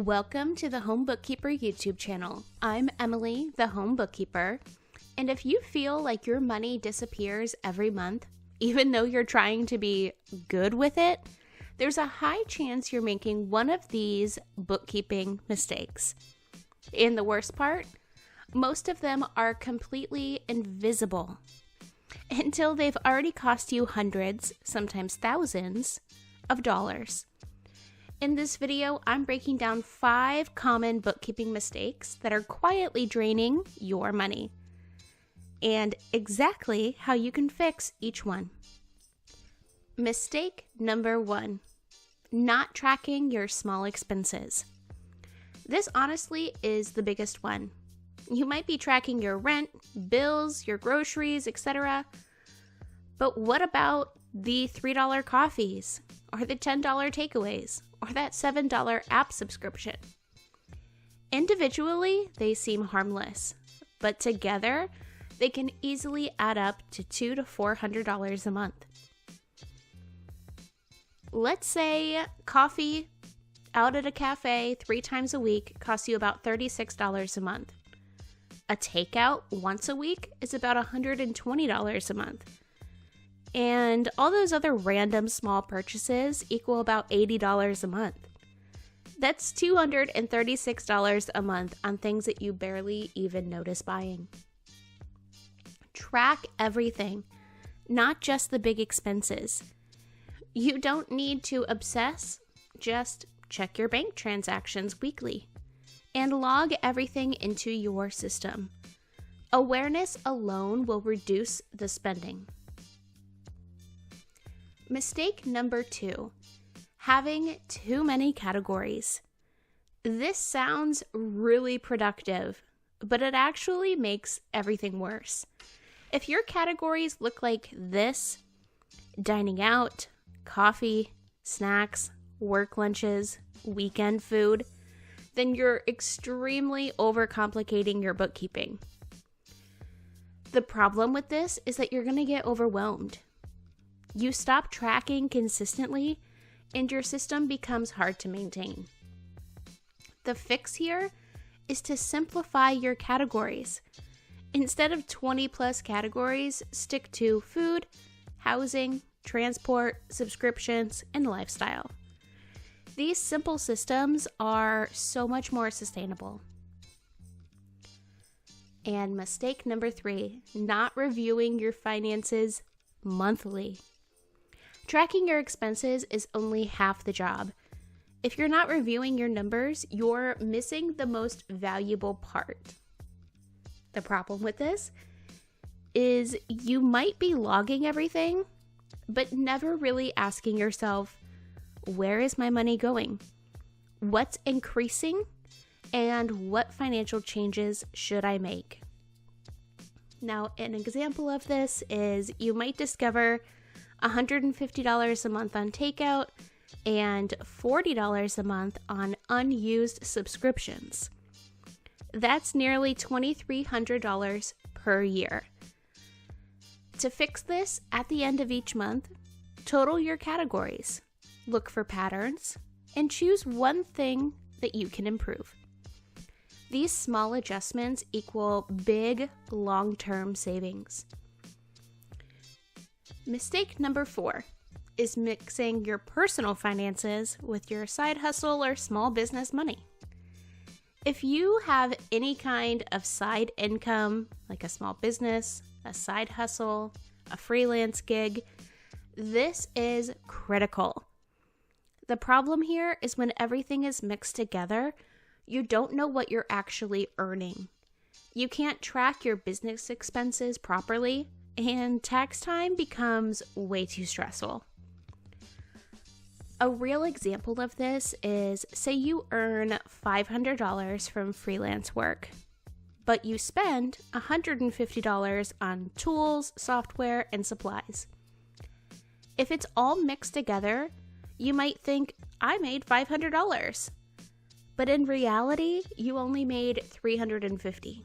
Welcome to the Home Bookkeeper YouTube channel. I'm Emily, the Home Bookkeeper, and if you feel like your money disappears every month, even though you're trying to be good with it, there's a high chance you're making one of these bookkeeping mistakes. And the worst part, most of them are completely invisible until they've already cost you hundreds, sometimes thousands, of dollars. In this video, I'm breaking down 5 common bookkeeping mistakes that are quietly draining your money, and exactly how you can fix each one. Mistake number 1, not tracking your small expenses. This honestly is the biggest one. You might be tracking your rent, bills, your groceries, etc. But what about the $3 coffees, or the $10 takeaways, or that $7 app subscription? Individually, they seem harmless, but together, they can easily add up to $200 to $400 a month. Let's say coffee out at a cafe 3 times a week costs you about $36 a month. A takeout once a week is about $120 a month. And all those other random small purchases equal about $80 a month. That's $236 a month on things that you barely even notice buying. Track everything, not just the big expenses. You don't need to obsess, just check your bank transactions weekly and log everything into your system. Awareness alone will reduce the spending. Mistake number 2, having too many categories. This sounds really productive, but it actually makes everything worse. If your categories look like this, dining out, coffee, snacks, work lunches, weekend food, then you're extremely overcomplicating your bookkeeping. The problem with this is that you're going to get overwhelmed. You stop tracking consistently, and your system becomes hard to maintain. The fix here is to simplify your categories. Instead of 20 plus categories, stick to food, housing, transport, subscriptions, and lifestyle. These simple systems are so much more sustainable. And mistake number 3, not reviewing your finances monthly. Tracking your expenses is only half the job. If you're not reviewing your numbers, you're missing the most valuable part. The problem with this is you might be logging everything, but never really asking yourself, where is my money going? What's increasing? And what financial changes should I make? Now, an example of this is you might discover $150 a month on takeout and $40 a month on unused subscriptions. That's nearly $2,300 per year. To fix this, at the end of each month, total your categories, look for patterns, and choose one thing that you can improve. These small adjustments equal big, long-term savings. Mistake number 4 is mixing your personal finances with your side hustle or small business money. If you have any kind of side income, like a small business, a side hustle, a freelance gig, this is critical. The problem here is when everything is mixed together, you don't know what you're actually earning. You can't track your business expenses properly, and tax time becomes way too stressful. A real example of this is, say you earn $500 from freelance work, but you spend $150 on tools, software, and supplies. If it's all mixed together, you might think, I made $500, but in reality, you only made $350.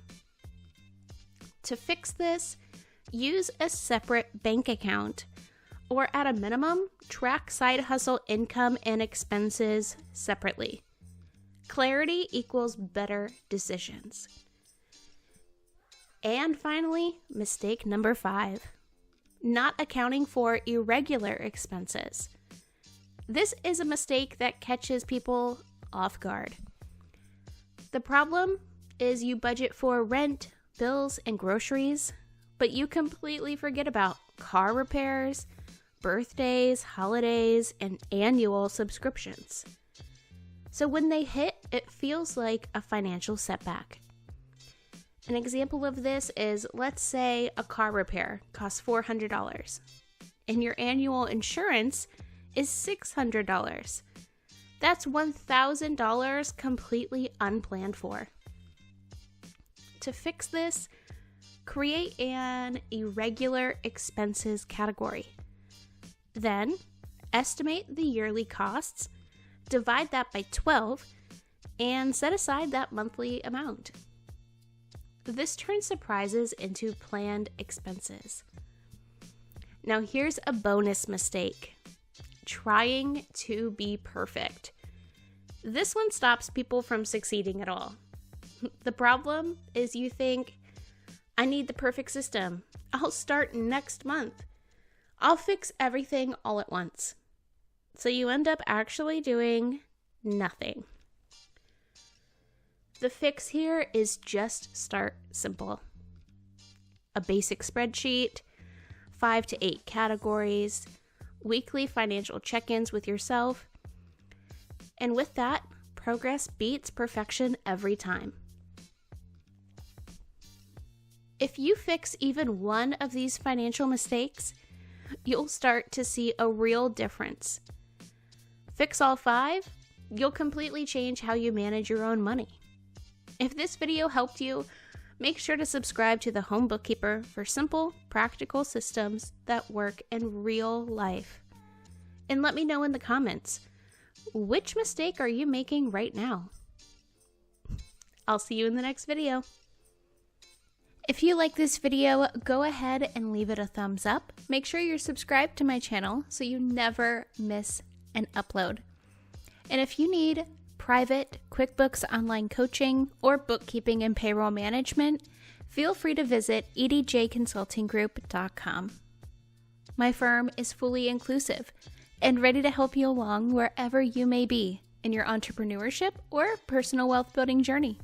To fix this, use a separate bank account, or at a minimum, track side hustle income and expenses separately. Clarity equals better decisions. And finally, mistake number 5, not accounting for irregular expenses. This is a mistake that catches people off guard. The problem is you budget for rent, bills, and groceries, but you completely forget about car repairs, birthdays, holidays, and annual subscriptions. So when they hit, it feels like a financial setback. An example of this is, let's say a car repair costs $400 and your annual insurance is $600. That's $1,000 completely unplanned for. To fix this, create an irregular expenses category. Then, estimate the yearly costs, divide that by 12, and set aside that monthly amount. This turns surprises into planned expenses. Now here's a bonus mistake: trying to be perfect. This one stops people from succeeding at all. The problem is you think, I need the perfect system. I'll start next month. I'll fix everything all at once. So you end up actually doing nothing. The fix here is just start simple. A basic spreadsheet, 5 to 8 categories, weekly financial check-ins with yourself, and with that, progress beats perfection every time. If you fix even one of these financial mistakes, you'll start to see a real difference. Fix all 5, you'll completely change how you manage your own money. If this video helped you, make sure to subscribe to the Home Bookkeeper for simple, practical systems that work in real life. And let me know in the comments, which mistake are you making right now? I'll see you in the next video. If you like this video, go ahead and leave it a thumbs up. Make sure you're subscribed to my channel so you never miss an upload. And if you need private QuickBooks online coaching or bookkeeping and payroll management, feel free to visit edjconsultinggroup.com. My firm is fully inclusive and ready to help you along wherever you may be in your entrepreneurship or personal wealth building journey.